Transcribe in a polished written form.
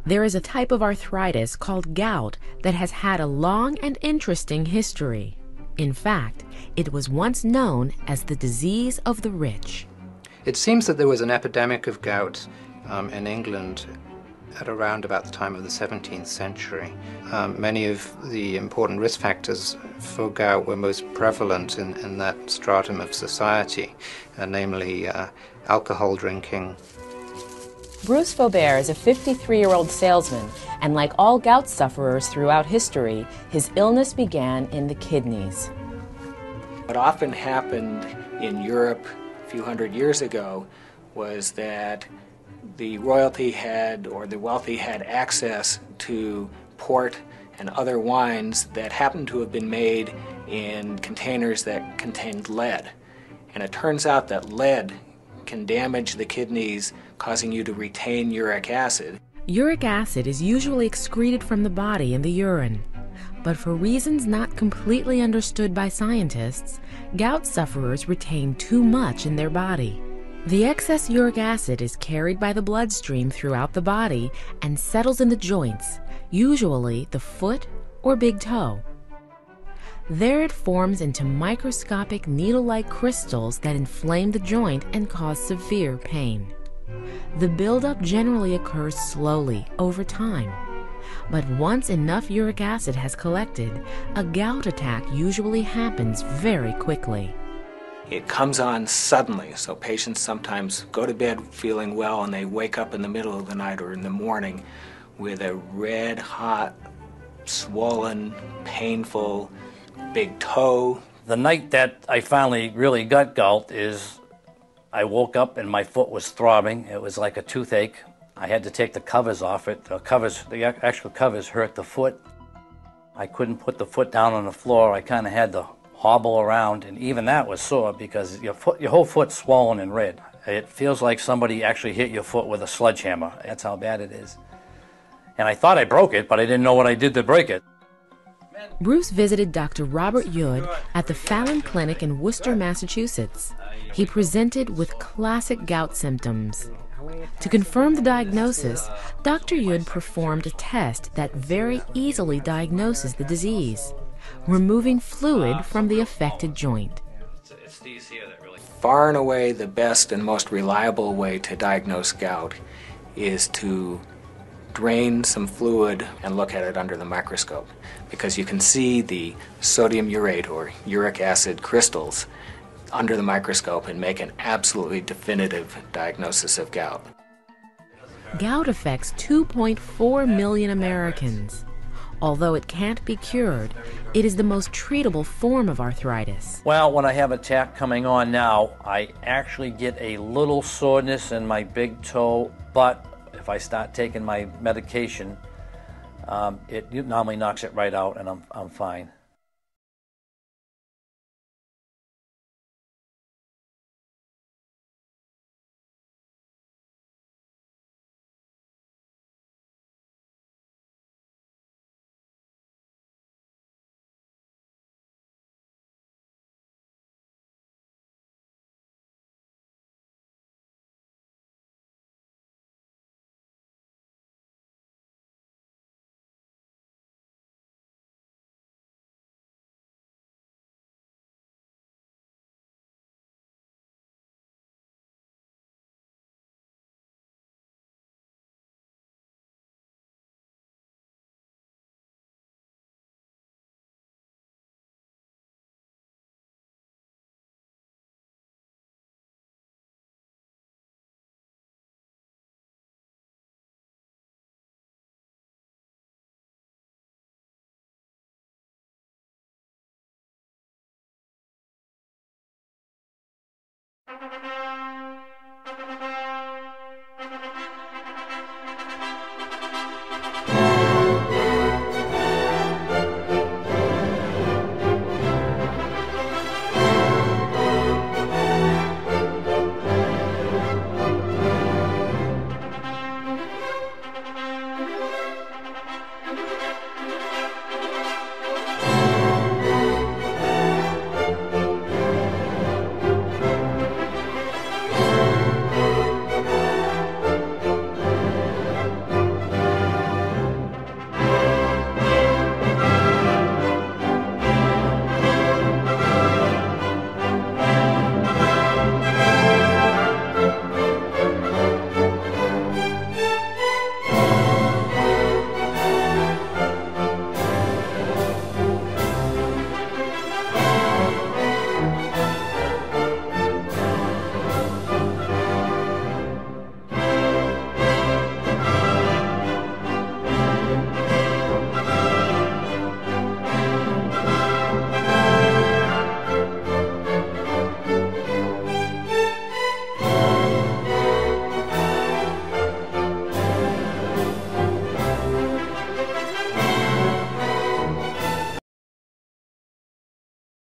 There is a type of arthritis called gout that has had a long and interesting history. In fact, it was once known as the disease of the rich. It seems that there was an epidemic of gout in England at around about the time of the 17th century. Many of the important risk factors for gout were most prevalent in that stratum of society, namely alcohol drinking. Bruce Faubert is a 53-year-old salesman, and like all gout sufferers throughout history, his illness began in the kidneys. What often happened in Europe a few hundred years ago was that the royalty had, or the wealthy had access to port and other wines that happened to have been made in containers that contained lead. And it turns out that lead can damage the kidneys, causing you to retain uric acid. Uric acid is usually excreted from the body in the urine. But for reasons not completely understood by scientists, gout sufferers retain too much in their body. The excess uric acid is carried by the bloodstream throughout the body and settles in the joints, usually the foot or big toe. There it forms into microscopic needle-like crystals that inflame the joint and cause severe pain. The buildup generally occurs slowly over time. But once enough uric acid has collected, a gout attack usually happens very quickly. It comes on suddenly, so patients sometimes go to bed feeling well and they wake up in the middle of the night or in the morning with a red, hot, swollen, painful big toe. The night that I finally really got gout is I woke up and my foot was throbbing. It was like a toothache. I had to take the covers off it. The actual covers hurt the foot. I couldn't put the foot down on the floor. I kind of had to hobble around, and even that was sore because your whole foot's swollen and red. It feels like somebody actually hit your foot with a sledgehammer. That's how bad it is. And I thought I broke it, but I didn't know what I did to break it. Bruce visited Dr. Robert Yood at the Fallon Clinic in Worcester, Massachusetts. He presented with classic gout symptoms. To confirm the diagnosis, Dr. Yood performed a test that very easily diagnoses the disease, removing fluid from the affected joint. Far and away the best and most reliable way to diagnose gout is to drain some fluid and look at it under the microscope, because you can see the sodium urate or uric acid crystals under the microscope and make an absolutely definitive diagnosis of gout. Gout affects 2.4 million Americans. Although it can't be cured, it is the most treatable form of arthritis. Well, when I have an attack coming on now, I actually get a little soreness in my big toe, but if I start taking my medication, it normally knocks it right out and I'm fine.